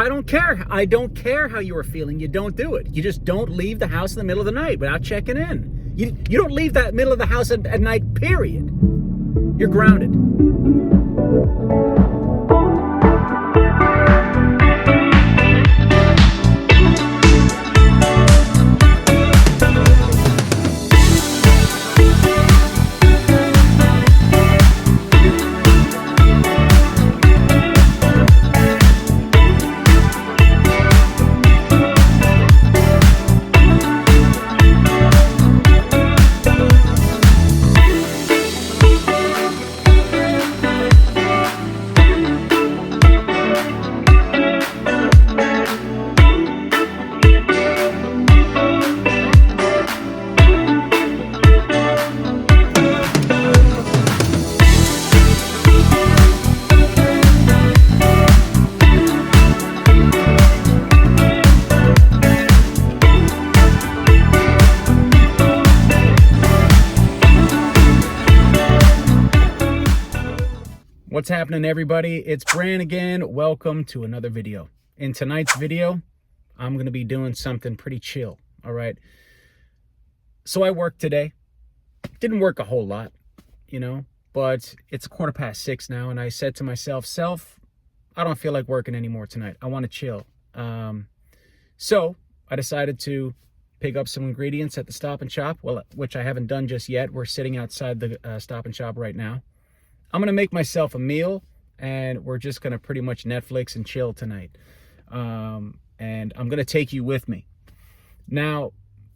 I don't care. I don't care how you are feeling. You don't do it. You just don't leave the house in the middle of the night without checking in. You don't leave that middle of the house at night, period. You're grounded. What's happening, everybody? It's Bran again. Welcome to another video. In tonight's video, I'm going to be doing something pretty chill, all right? So I worked today. Didn't work a whole lot, but it's 6:15 now, and I said to myself, I don't feel like working anymore tonight. I want to chill. So I decided to pick up some ingredients at the Stop and Shop, which I haven't done just yet. We're sitting outside the Stop and Shop right now. I'm going to make myself a meal, and we're just going to pretty much Netflix and chill tonight. And I'm going to take you with me. Now,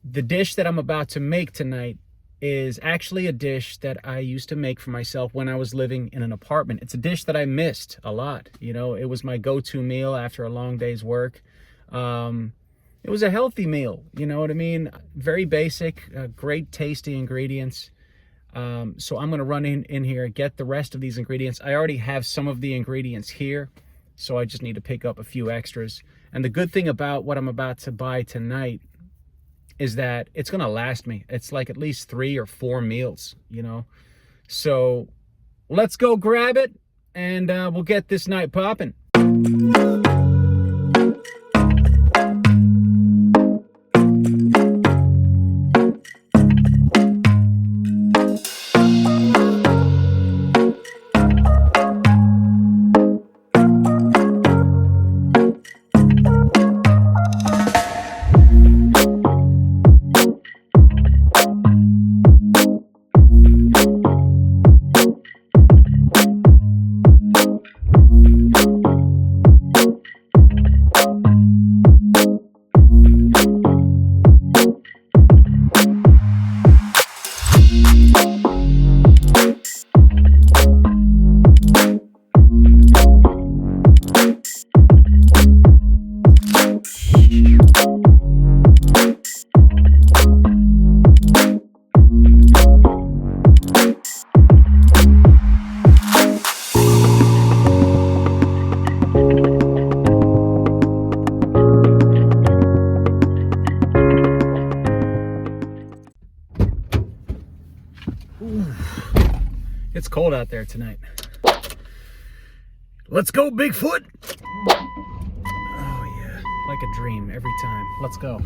the dish that I'm about to make tonight is actually a dish that I used to make for myself when I was living in an apartment. It's a dish that I missed a lot. It was my go-to meal after a long day's work. It was a healthy meal, you know what I mean? Very basic, great tasty ingredients. So I'm going to run in here, get the rest of these ingredients. I already have some of the ingredients here, so I just need to pick up a few extras. And the good thing about what I'm about to buy tonight is that it's going to last me. It's like at least 3 or 4 meals, So let's go grab it, and we'll get this night popping. It's cold out there tonight. Let's go, Bigfoot! Oh yeah, like a dream every time. Let's go.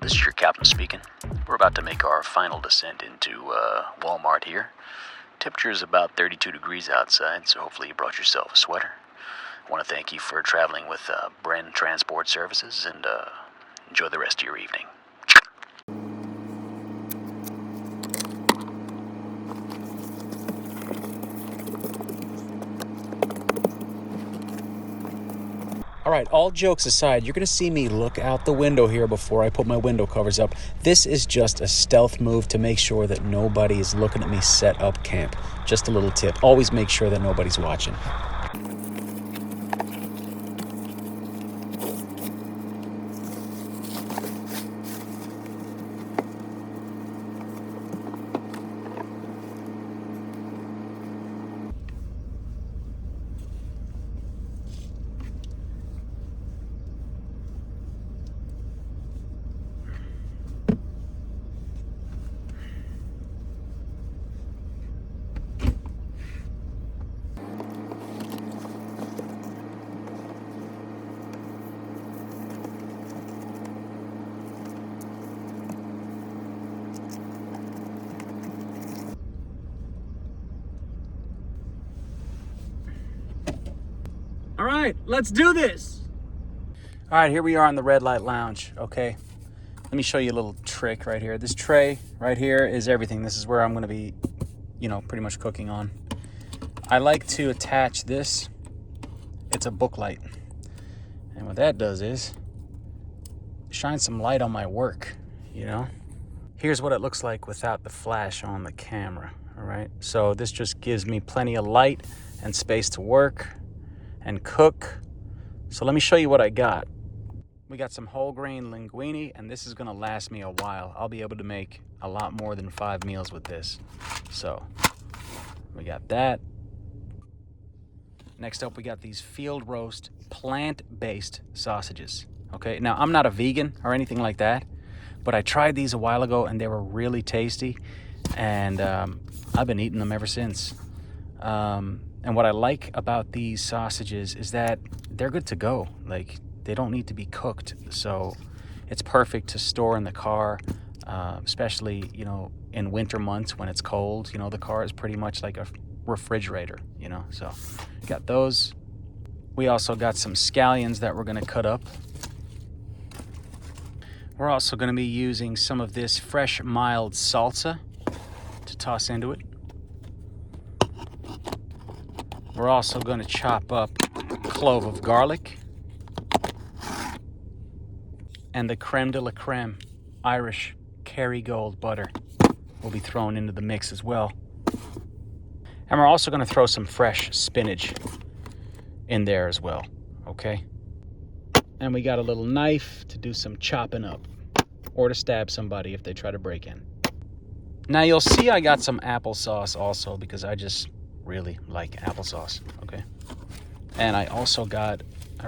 This is your captain speaking. We're about to make our final descent into Walmart here. Temperature is about 32 degrees outside, so hopefully you brought yourself a sweater. I want to thank you for traveling with Bren Transport Services, and enjoy the rest of your evening. All right, all jokes aside, you're going to see me look out the window here before I put my window covers up. This is just a stealth move to make sure that nobody is looking at me set up camp. Just a little tip. Always make sure that nobody's watching. right, let's do this. All right, here we are in the red light lounge, okay? Let me show you a little trick right here. This tray right here is everything. This is where I'm gonna be, pretty much cooking on. I like to attach this. It's a book light. And what that does is shine some light on my work, Here's what it looks like without the flash on the camera, all right? So this just gives me plenty of light and space to work and cook. So let me show you what I got. We got some whole grain linguine, and this is gonna last me a while. I'll be able to make a lot more than 5 meals with this. So we got that. Next up, we got these field roast plant-based sausages. Okay, now I'm not a vegan or anything like that, but I tried these a while ago and they were really tasty, and I've been eating them ever since. And what I like about these sausages is that they're good to go. Like, they don't need to be cooked, so it's perfect to store in the car, especially in winter months when it's cold. The car is pretty much like a refrigerator. So got those. We also got some scallions that we're going to cut up. We're also going to be using some of this fresh mild salsa to toss into it. We're also going to chop up a clove of garlic. And the creme de la creme Irish Kerrygold butter will be thrown into the mix as well. And we're also going to throw some fresh spinach in there as well, okay? And we got a little knife to do some chopping up or to stab somebody if they try to break in. Now you'll see I got some applesauce also because I just really like applesauce, okay? And I also I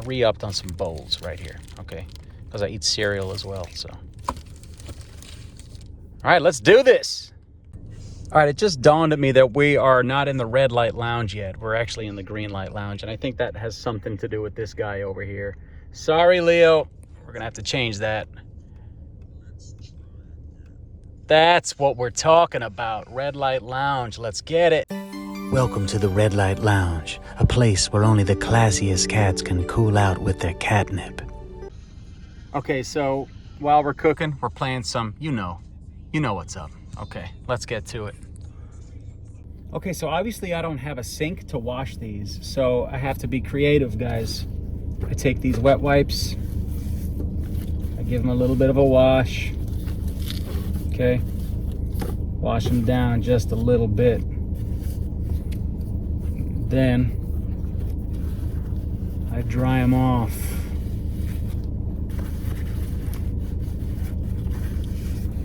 re-upped on some bowls right here, okay? Because I eat cereal as well, so. All right, let's do this. All right, it just dawned on me that we are not in the red light lounge yet. We're actually in the green light lounge, and I think that has something to do with this guy over here. Sorry, Leo. We're gonna have to change that. That's what we're talking about. Red light lounge. Let's get it. Welcome to the Red Light Lounge, a place where only the classiest cats can cool out with their catnip. Okay, so while we're cooking, we're playing some, you know what's up. Okay, let's get to it. Okay, so obviously I don't have a sink to wash these, so I have to be creative, guys. I take these wet wipes, I give them a little bit of a wash, okay? Wash them down just a little bit. Then I dry them off.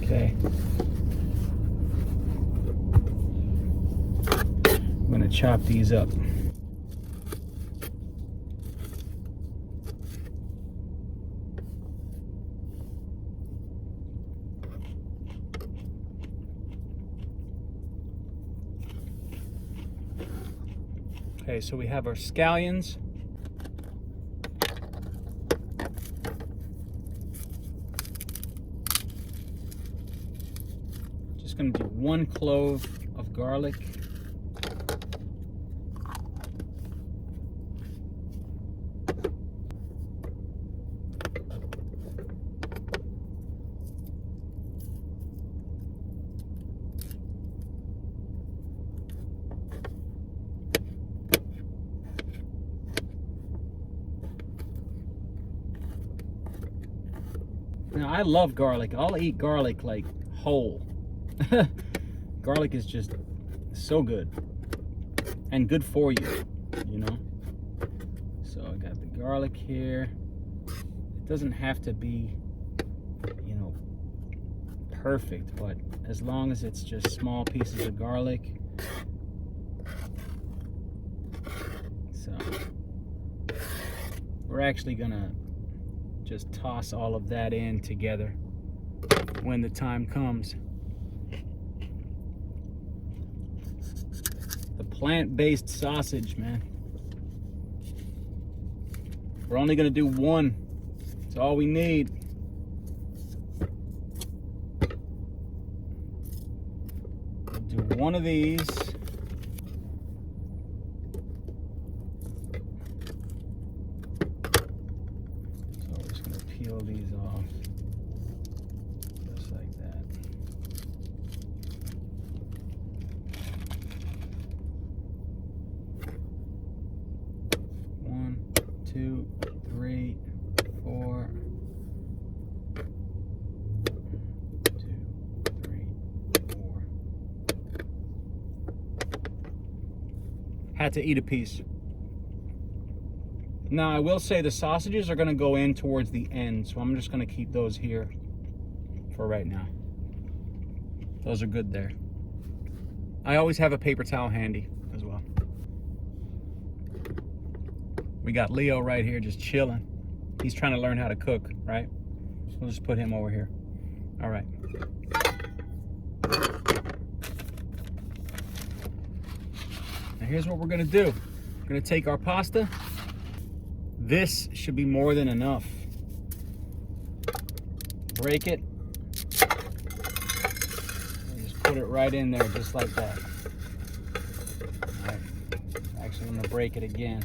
Okay. I'm gonna chop these up. Okay, so we have our scallions. Just gonna do 1 clove of garlic. Now, I love garlic. I'll eat garlic like whole. Garlic is just so good and good for you, So I got the garlic here. It doesn't have to be, perfect, but as long as it's just small pieces of garlic. So we're actually gonna just toss all of that in together when the time comes. The plant-based sausage, man. We're only gonna do 1. It's all we need. We'll do 1 of these. Had to eat a piece. Now, I will say the sausages are going to go in towards the end, so I'm just going to keep those here for right now. Those are good there. I always have a paper towel handy as well. We got Leo right here just chilling. He's trying to learn how to cook, right? We'll just put him over here. All right. Now here's what we're going to do. We're going to take our pasta. This should be more than enough. Break it. And just put it right in there, just like that. All right. Actually, I'm gonna break it again.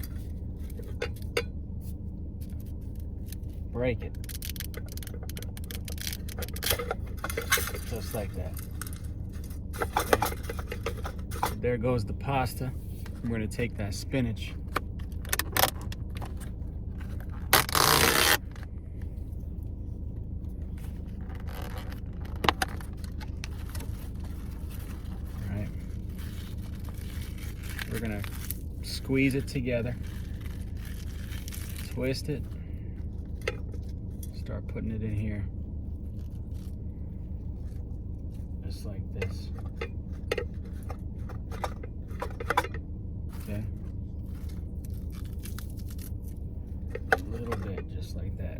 Break it. Just like that. Okay. So there goes the pasta. We're gonna take that spinach. We're gonna squeeze it together, twist it, start putting it in here, just like this. Okay. A little bit, just like that.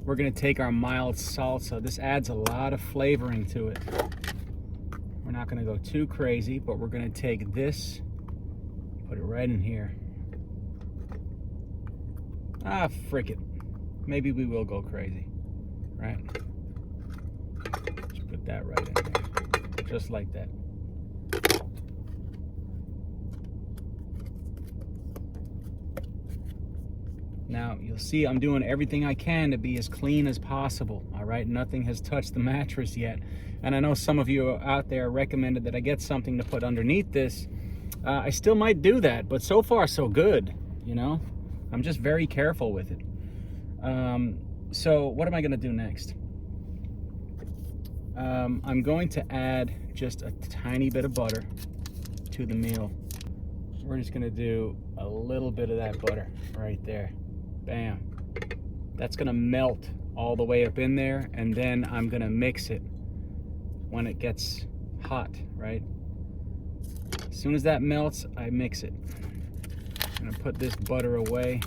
We're gonna take our mild salsa. This adds a lot of flavoring to it. We're not gonna go too crazy, but we're gonna take this, put it right in here. Ah, frick it. Maybe we will go crazy, right? Just put that right in there, just like that. Now, you'll see I'm doing everything I can to be as clean as possible, all right? Nothing has touched the mattress yet. And I know some of you out there recommended that I get something to put underneath this. I still might do that, but so far so good, you know? I'm just very careful with it. So what am I gonna do next? I'm going to add just a tiny bit of butter to the meal. We're just gonna do a little bit of that butter right there. Bam. That's gonna melt all the way up in there, and then I'm gonna mix it when it gets hot, right? As soon as that melts, I mix it. I'm gonna put this butter away.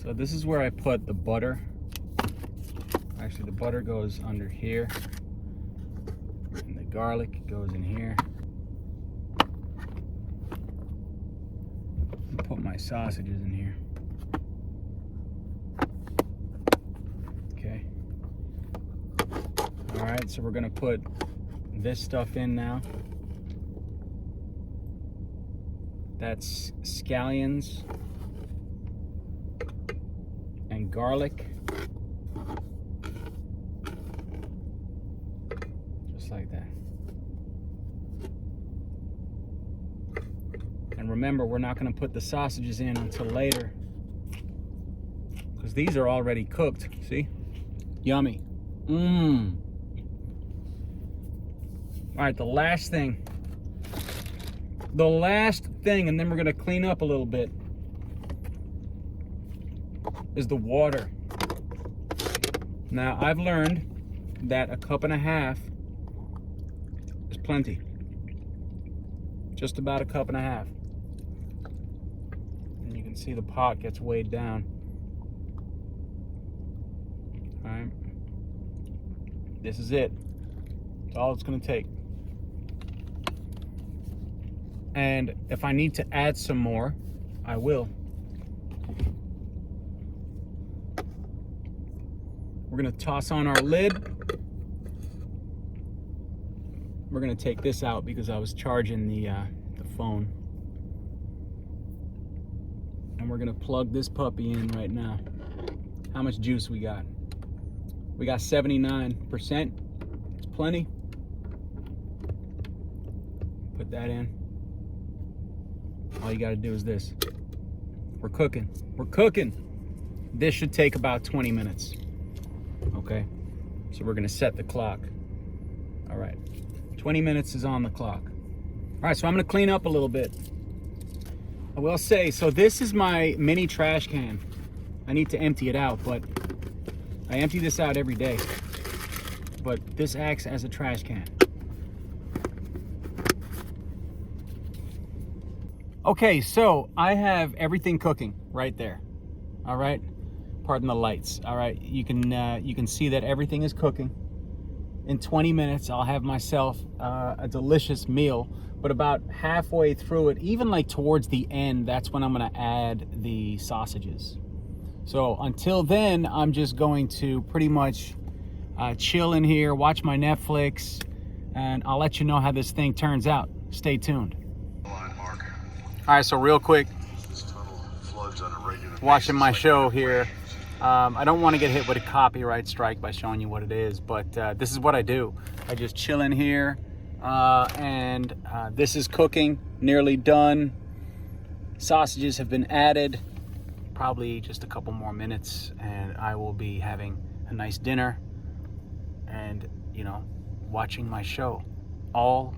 So this is where I put the butter. Actually, the butter goes under here, and the garlic goes in here. Put my sausages in here. Okay. All right, so we're gonna put this stuff in now. That's scallions and garlic. Just like that. And remember, we're not going to put the sausages in until later, because these are already cooked. See? Yummy. Mmm. All right, the last thing, and then we're going to clean up a little bit, is the water. Now, I've learned that 1.5 cups is plenty. Just about 1.5 cups. And you can see the pot gets weighed down. All right. This is it. That's all it's going to take. And if I need to add some more, I will. We're going to toss on our lid. We're going to take this out because I was charging the phone. And we're going to plug this puppy in right now. How much juice we got? We got 79%. It's plenty. Put that in. All you got to do is this. We're cooking. We're cooking. This should take about 20 minutes. Okay? So we're going to set the clock. All right. 20 minutes is on the clock. All right, so I'm going to clean up a little bit. I will say, so this is my mini trash can. I need to empty it out, but I empty this out every day. But this acts as a trash can. Okay, so I have everything cooking right there. All right, pardon the lights. All right, you can see that everything is cooking. In 20 minutes, I'll have myself a delicious meal. But about halfway through it, even like towards the end, that's when I'm gonna add the sausages. So until then, I'm just going to pretty much chill in here, watch my Netflix, and I'll let you know how this thing turns out. Stay tuned. All right, so real quick, watching my show here. I don't want to get hit with a copyright strike by showing you what it is, but this is what I do. I just chill in here, and this is cooking, nearly done. Sausages have been added, probably just a couple more minutes, and I will be having a nice dinner and, you know, watching my show, all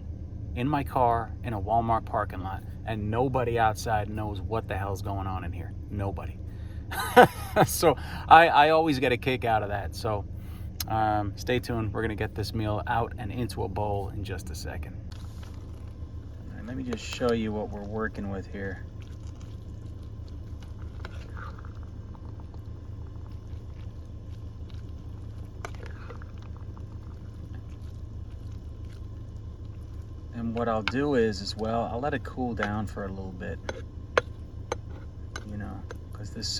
in my car in a Walmart parking lot, and nobody outside knows what the hell's going on in here. Nobody. So I always get a kick out of that. So stay tuned. We're gonna get this meal out and into a bowl in just a second. All right, let me just show you what we're working with here. And what I'll do is, as well, I'll let it cool down for a little bit, you know, because this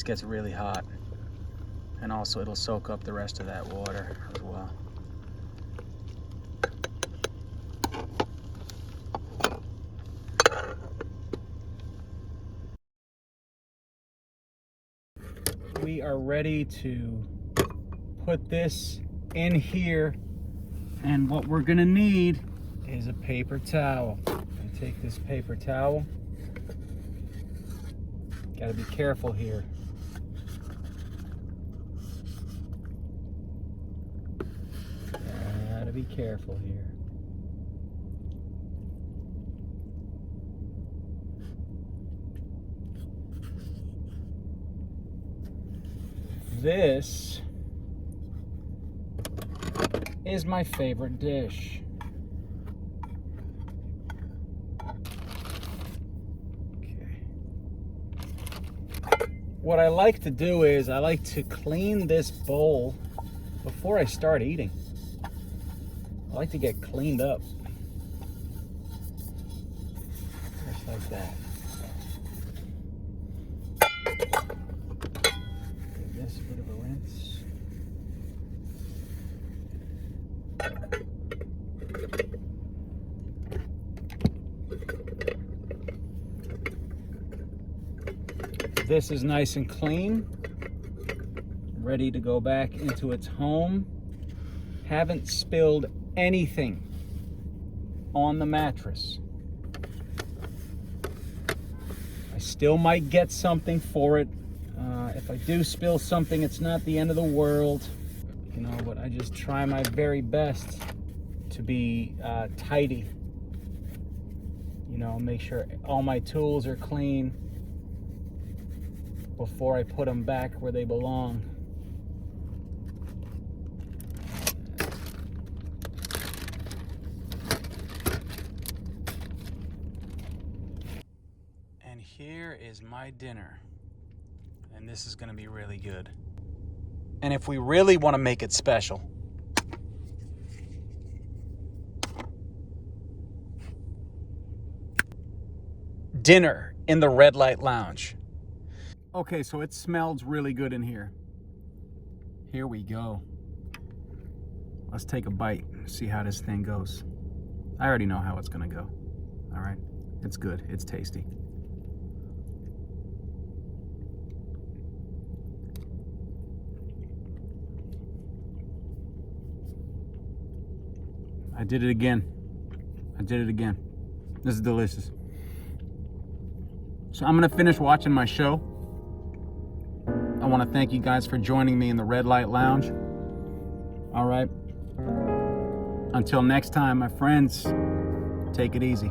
gets really hot, and also it'll soak up the rest of that water as well. We are ready to put this in here, and what we're gonna need is a paper towel. I take this paper towel. Gotta be careful here. Gotta be careful here. This is my favorite dish. What I like to do is I like to clean this bowl before I start eating. I like to get cleaned up. Just like that. Give this a bit of a rinse. This is nice and clean, ready to go back into its home. Haven't spilled anything on the mattress. I still might get something for it. If I do spill something, it's not the end of the world, you know, but I just try my very best to be tidy. You know, make sure all my tools are clean before I put them back where they belong. And here is my dinner. And this is gonna be really good. And if we really want to make it special, dinner in the Red Light Lounge. Okay, so it smells really good in here. Here we go. Let's take a bite and see how this thing goes. I already know how it's gonna go. All right, it's good, it's tasty. I did it again. I did it again. This is delicious. So I'm gonna finish watching my show. I wanna thank you guys for joining me in the Red Light Lounge. All right. Until next time, my friends, take it easy.